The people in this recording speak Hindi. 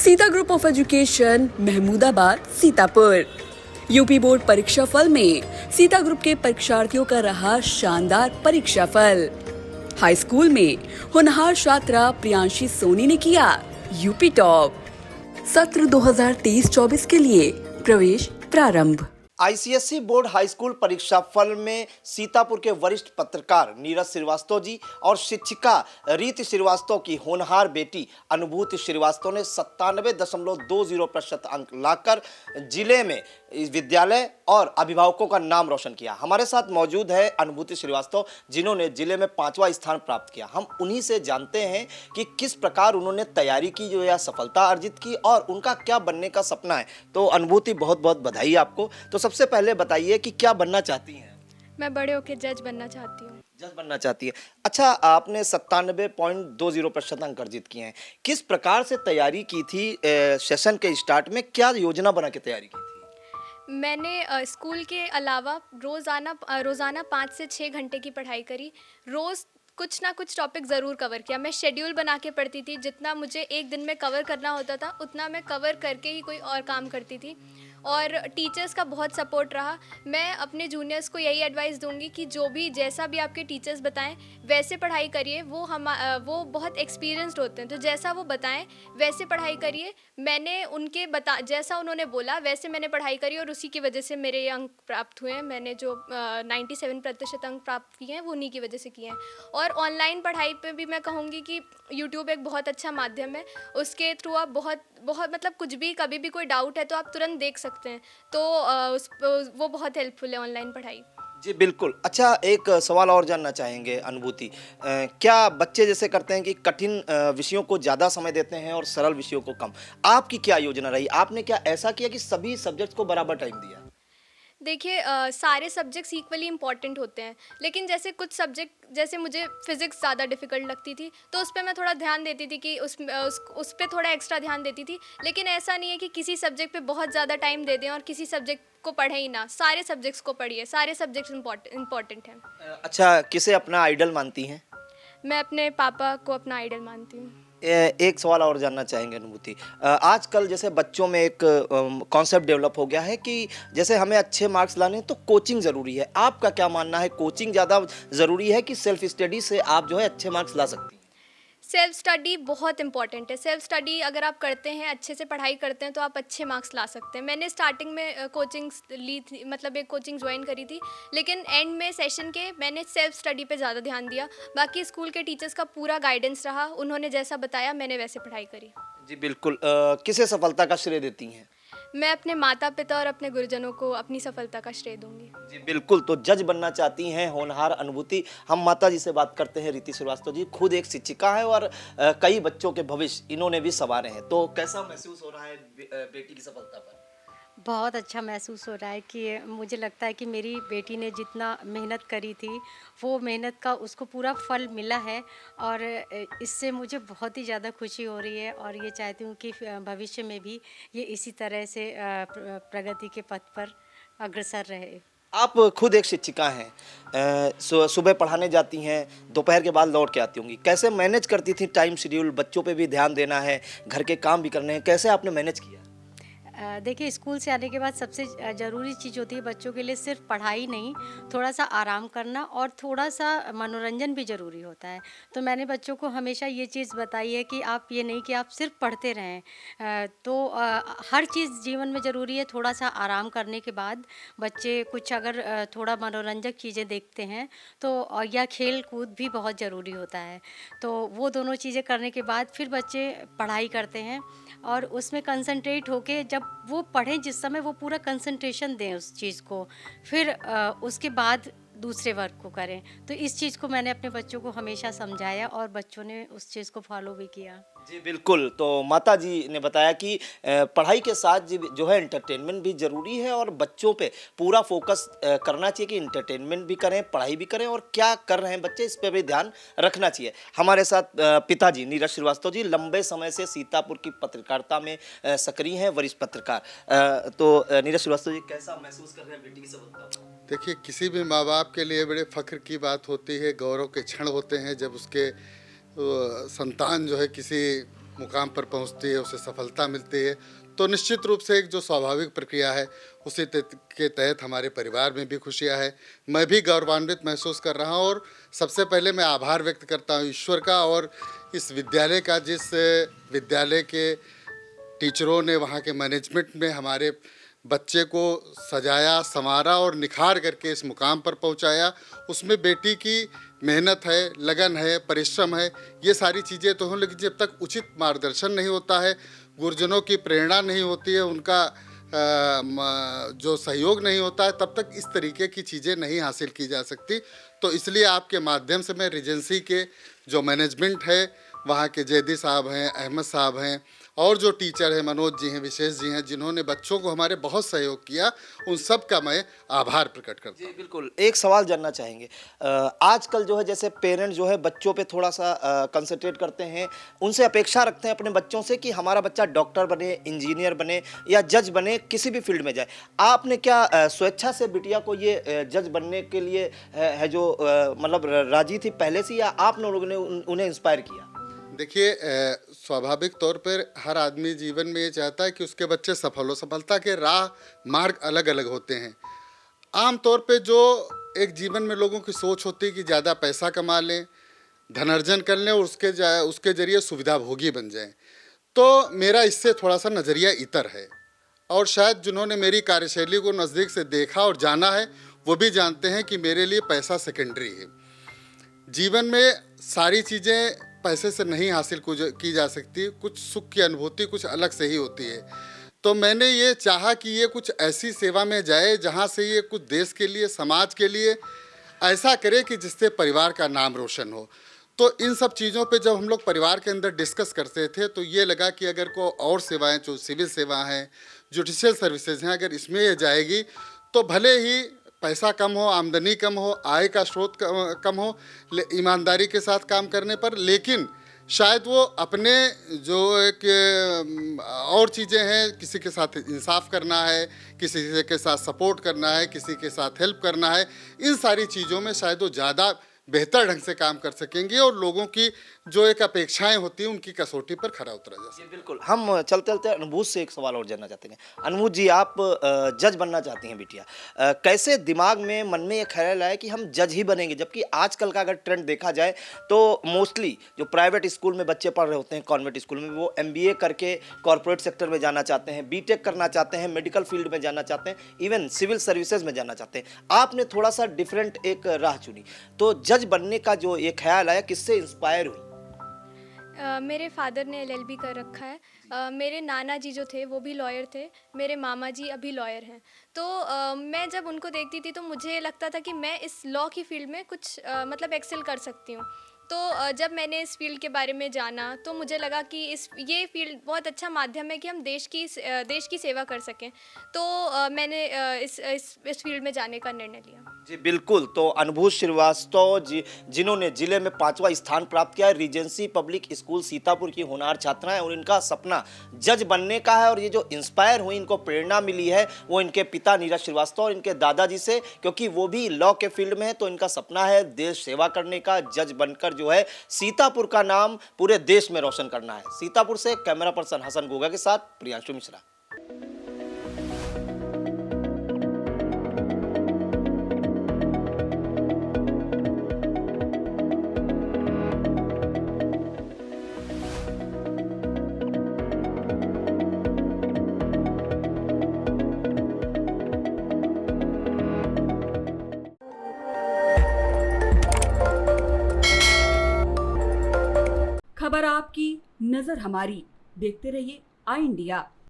Sita group of education, Mahmudabad, Sitapur. UP board परीक्षा फल में सीता ग्रुप के परीक्षार्थियों का रहा शानदार परीक्षा फल। हाई स्कूल में होनहार छात्रा प्रियांशी सोनी ने किया यूपी टॉप। सत्र 2023-24 के लिए प्रवेश प्रारंभ। आईसीएसई बोर्ड हाई स्कूल परीक्षा फल में सीतापुर के वरिष्ठ पत्रकार नीरज श्रीवास्तव जी और शिक्षिका रीति श्रीवास्तव की होनहार बेटी अनुभूति श्रीवास्तव ने 97.20% अंक लाकर जिले में विद्यालय और अभिभावकों का नाम रोशन किया। हमारे साथ मौजूद है अनुभूति श्रीवास्तव, जिन्होंने जिले में 5वां स्थान प्राप्त किया। हम उन्हीं से जानते हैं कि किस प्रकार उन्होंने तैयारी की, जो यह सफलता अर्जित की और उनका क्या बनने का सपना है। तो अनुभूति, बहुत बहुत बधाई आपको। तो सबसे पहले बताइए कि क्या बनना चाहती हैं? मैं बड़े होकर जज बनना चाहती हूँ। जज बनना चाहती है। अच्छा, आपने 97.20% अंक अर्जित किए हैं। किस प्रकार से तैयारी की थी? सेशन के स्टार्ट में क्या योजना बना के तैयारी की थी? मैंने स्कूल के अलावा रोज़ाना 5 से 6 घंटे की पढ़ाई करी। रोज़ कुछ ना कुछ टॉपिक ज़रूर कवर किया। मैं शेड्यूल बना के पढ़ती थी। जितना मुझे एक दिन में कवर करना होता था उतना मैं कवर करके ही कोई और काम करती थी। और टीचर्स का बहुत सपोर्ट रहा। मैं अपने जूनियर्स को यही एडवाइस दूंगी कि जो भी जैसा भी आपके टीचर्स बताएं वैसे पढ़ाई करिए। वो बहुत एक्सपीरियंस्ड होते हैं, तो जैसा वो बताएं वैसे पढ़ाई करिए। मैंने जैसा उन्होंने बोला वैसे मैंने पढ़ाई करी और उसी की वजह से मेरे ये अंक प्राप्त हुए हैं। मैंने जो 97% अंक प्राप्त किए हैं वो उन्हीं की वजह से किए हैं। और ऑनलाइन पढ़ाई पे भी मैं कहूँगी कि यूट्यूब एक बहुत अच्छा माध्यम है। उसके थ्रू आप बहुत मतलब कुछ भी कभी भी कोई डाउट है तो आप तुरंत देख सकते हैं। तो वो बहुत हेल्पफुल है ऑनलाइन पढ़ाई। जी बिल्कुल। अच्छा, एक सवाल और जानना चाहेंगे अनुभूति। क्या बच्चे जैसे करते हैं कि कठिन विषयों को ज़्यादा समय देते हैं और सरल विषयों को कम? आपकी क्या योजना रही? आपने क्या ऐसा किया कि सभी सब्जेक्ट्स को बराबर टाइम दिया? देखिए, सारे सब्जेक्ट्स इक्वली इम्पॉर्टेंट होते हैं, लेकिन जैसे कुछ सब्जेक्ट, जैसे मुझे फ़िज़िक्स ज़्यादा डिफ़िकल्ट लगती थी तो उस पे मैं थोड़ा ध्यान देती थी कि उस पे थोड़ा एक्स्ट्रा ध्यान देती थी। लेकिन ऐसा नहीं है कि किसी सब्जेक्ट पे बहुत ज़्यादा टाइम दे दें और किसी सब्जेक्ट को पढ़ें ही ना। सारे सब्जेक्ट्स को पढ़िए, सारे सब्जेक्ट्स इम्पॉर्टेंट हैं। अच्छा, किसे अपना आइडल मानती हैं? मैं अपने पापा को अपना आइडल मानती हूँ। एक सवाल और जानना चाहेंगे अनुभूति। आजकल जैसे बच्चों में एक कॉन्सेप्ट डेवलप हो गया है कि जैसे हमें अच्छे मार्क्स लाने हैं तो कोचिंग ज़रूरी है। आपका क्या मानना है, कोचिंग ज़्यादा ज़रूरी है कि सेल्फ स्टडी से आप जो है अच्छे मार्क्स ला सकती हैं? सेल्फ स्टडी बहुत इंपॉर्टेंट है। सेल्फ स्टडी अगर आप करते हैं, अच्छे से पढ़ाई करते हैं तो आप अच्छे मार्क्स ला सकते हैं। मैंने स्टार्टिंग में कोचिंग्स ली थी, मतलब एक कोचिंग ज्वाइन करी थी, लेकिन एंड में सेशन के मैंने सेल्फ स्टडी पे ज़्यादा ध्यान दिया। बाकी स्कूल के टीचर्स का पूरा गाइडेंस रहा, उन्होंने जैसा बताया मैंने वैसे पढ़ाई करी। जी बिल्कुल। किसे सफलता का श्रेय देती हैं? मैं अपने माता पिता और अपने गुरुजनों को अपनी सफलता का श्रेय दूंगी। जी बिल्कुल। तो जज बनना चाहती हैं होनहार अनुभूति। हम माता जी से बात करते हैं। रीति श्रीवास्तव जी खुद एक शिक्षिका है और कई बच्चों के भविष्य इन्होंने भी संवारे हैं। तो कैसा महसूस हो रहा है बेटी की सफलता पर? बहुत अच्छा महसूस हो रहा है कि मुझे लगता है कि मेरी बेटी ने जितना मेहनत करी थी वो मेहनत का उसको पूरा फल मिला है। और इससे मुझे बहुत ही ज़्यादा खुशी हो रही है और ये चाहती हूँ कि भविष्य में भी ये इसी तरह से प्रगति के पथ पर अग्रसर रहे। आप खुद एक शिक्षिका हैं। सुबह पढ़ाने जाती हैं, दोपहर के बाद लौट के आती होंगी। कैसे मैनेज करती थी टाइम शेड्यूल? बच्चों पे भी ध्यान देना है, घर के काम भी करने हैं, कैसे आपने मैनेज किया? देखिए, स्कूल से आने के बाद सबसे ज़रूरी चीज़ होती है बच्चों के लिए सिर्फ पढ़ाई नहीं, थोड़ा सा आराम करना और थोड़ा सा मनोरंजन भी ज़रूरी होता है। तो मैंने बच्चों को हमेशा ये चीज़ बताई है कि आप ये नहीं कि आप सिर्फ पढ़ते रहें। हर चीज़ जीवन में ज़रूरी है। थोड़ा सा आराम करने के बाद बच्चे कुछ अगर थोड़ा मनोरंजक चीज़ें देखते हैं तो या खेल कूद भी बहुत ज़रूरी होता है। तो वो दोनों चीज़ें करने के बाद फिर बच्चे पढ़ाई करते हैं और उसमें कंसंट्रेट होके जब वो पढ़ें, जिस समय वो पूरा कंसंट्रेशन दें उस चीज़ को, फिर उसके बाद दूसरे वर्क को करें। तो इस चीज़ को मैंने अपने बच्चों को हमेशा समझाया और बच्चों ने उस चीज़ को फॉलो भी किया। जी बिल्कुल। तो माता जी ने बताया कि पढ़ाई के साथ जो है एंटरटेनमेंट भी ज़रूरी है और बच्चों पे पूरा फोकस करना चाहिए कि एंटरटेनमेंट भी करें, पढ़ाई भी करें और क्या कर रहे हैं बच्चे इस पे भी ध्यान रखना चाहिए। हमारे साथ पिताजी नीरज श्रीवास्तव जी लंबे समय से सीतापुर की पत्रकारिता में सक्रिय हैं, वरिष्ठ पत्रकार। नीरज श्रीवास्तव जी कैसा महसूस कर रहे हैं बेटी की सफलता पर? देखिए, किसी भी माँ बाप के लिए बड़े फ़ख्र की बात होती है, गौरव के क्षण होते हैं जब उसके संतान जो है किसी मुकाम पर पहुंचती है, उसे सफलता मिलती है, तो निश्चित रूप से एक जो स्वाभाविक प्रक्रिया है उसी के तहत हमारे परिवार में भी खुशियां है। मैं भी गौरवान्वित महसूस कर रहा हूं और सबसे पहले मैं आभार व्यक्त करता हूं ईश्वर का और इस विद्यालय का, जिस विद्यालय के टीचरों ने, वहाँ के मैनेजमेंट में हमारे बच्चे को सजाया, संवारा और निखार करके इस मुकाम पर पहुँचाया। उसमें बेटी की मेहनत है, लगन है, परिश्रम है, ये सारी चीज़ें तो हों, लेकिन जब तक उचित मार्गदर्शन नहीं होता है, गुरुजनों की प्रेरणा नहीं होती है, उनका जो सहयोग नहीं होता है, तब तक इस तरीके की चीज़ें नहीं हासिल की जा सकती। तो इसलिए आपके माध्यम से मैं रीजेंसी के जो मैनेजमेंट है, वहाँ के जैदी साहब हैं, अहमद साहब हैं और जो टीचर हैं, मनोज जी हैं, विशेष जी हैं, जिन्होंने बच्चों को हमारे बहुत सहयोग किया, उन सब का मैं आभार प्रकट करता हूँ। जी बिल्कुल। एक सवाल जानना चाहेंगे, आजकल जो है जैसे पेरेंट जो है बच्चों पे थोड़ा सा कंसंट्रेट करते हैं, उनसे अपेक्षा रखते हैं अपने बच्चों से कि हमारा बच्चा डॉक्टर बने, इंजीनियर बने या जज बने, किसी भी फील्ड में जाए। आपने क्या स्वेच्छा से बिटिया को ये जज बनने के लिए है जो मतलब राजी थी पहले से, या आप लोगों ने उन्हें इंस्पायर किया? देखिए, स्वाभाविक तौर पर हर आदमी जीवन में ये चाहता है कि उसके बच्चे सफल हो। सफलता के मार्ग अलग अलग होते हैं। आम तौर पे जो एक जीवन में लोगों की सोच होती है कि ज़्यादा पैसा कमा लें, धनार्जन कर लें और उसके जरिए सुविधा भोगी बन जाएं, तो मेरा इससे थोड़ा सा नज़रिया इतर है। और शायद जिन्होंने मेरी कार्यशैली को नज़दीक से देखा और जाना है, वो भी जानते हैं कि मेरे लिए पैसा सेकेंडरी है। जीवन में सारी चीज़ें पैसे से नहीं हासिल की जा सकती, कुछ सुख की अनुभूति कुछ अलग से ही होती है। तो मैंने ये चाहा कि ये कुछ ऐसी सेवा में जाए जहाँ से ये कुछ देश के लिए, समाज के लिए ऐसा करे कि जिससे परिवार का नाम रोशन हो। तो इन सब चीज़ों पे जब हम लोग परिवार के अंदर डिस्कस करते थे, तो ये लगा कि अगर को और सेवाएं, जो सिविल सेवा हैं, जुडिशियल सर्विसेज हैं, अगर इसमें ये जाएगी तो भले ही पैसा कम हो, आमदनी कम हो, आय का स्रोत कम हो, ईमानदारी के साथ काम करने पर, लेकिन शायद वो अपने जो एक और चीज़ें हैं, किसी के साथ इंसाफ करना है, किसी के साथ सपोर्ट करना है, किसी के साथ हेल्प करना है, इन सारी चीज़ों में शायद वो ज़्यादा बेहतर ढंग से काम कर सकेंगे और लोगों की जो एक अपेक्षाएं होती हैं उनकी कसौटी पर खरा उतरा जा सके। बिल्कुल। हम चलते चलते अनुभूत से एक सवाल और जानना चाहते हैं। अनुभूत जी, आप जज बनना चाहती हैं बिटिया, कैसे दिमाग में, मन में ये ख्याल आया कि हम जज ही बनेंगे, जबकि आजकल का अगर ट्रेंड देखा जाए तो मोस्टली जो प्राइवेट स्कूल में बच्चे पढ़ रहे होते हैं, कॉन्वेंट स्कूल में, वो MBA करके कॉर्पोरेट सेक्टर में जाना चाहते हैं, BTech करना चाहते हैं, मेडिकल फील्ड में जाना चाहते हैं, इवन सिविल सर्विसेज में जाना चाहते हैं। आपने थोड़ा सा डिफरेंट एक राह चुनी, तो जज बनने का जो ये ख्याल आया, किससे इंस्पायर हुई? मेरे फादर ने LLB कर रखा है। मेरे नाना जी जो थे वो भी लॉयर थे, मेरे मामा जी अभी लॉयर हैं। तो मैं जब उनको देखती थी तो मुझे लगता था कि मैं इस लॉ की फील्ड में कुछ मतलब एक्सेल कर सकती हूँ। तो जब मैंने इस फील्ड के बारे में जाना तो मुझे लगा कि ये फील्ड बहुत अच्छा माध्यम है कि हम देश की सेवा कर सकें। तो मैंने इस फील्ड में जाने का निर्णय लिया। जी बिल्कुल। तो अनुभूत श्रीवास्तव जी, जिन्होंने जिले में 5वां स्थान प्राप्त किया है, रीजेंसी पब्लिक स्कूल सीतापुर की होनहार छात्राएं, और इनका सपना जज बनने का है। और ये जो इंस्पायर हुई, इनको प्रेरणा मिली है, वो इनके पिता नीरज श्रीवास्तव और इनके दादाजी से, क्योंकि वो भी लॉ के फील्ड में है। तो इनका सपना है देश सेवा करने का, जज बनकर जो है सीतापुर का नाम पूरे देश में रोशन करना है। सीतापुर से कैमरा पर्सन हसन गोगा के साथ प्रियांशु मिश्रा। खबर आपकी, नजर हमारी। देखते रहिए आई इंडिया।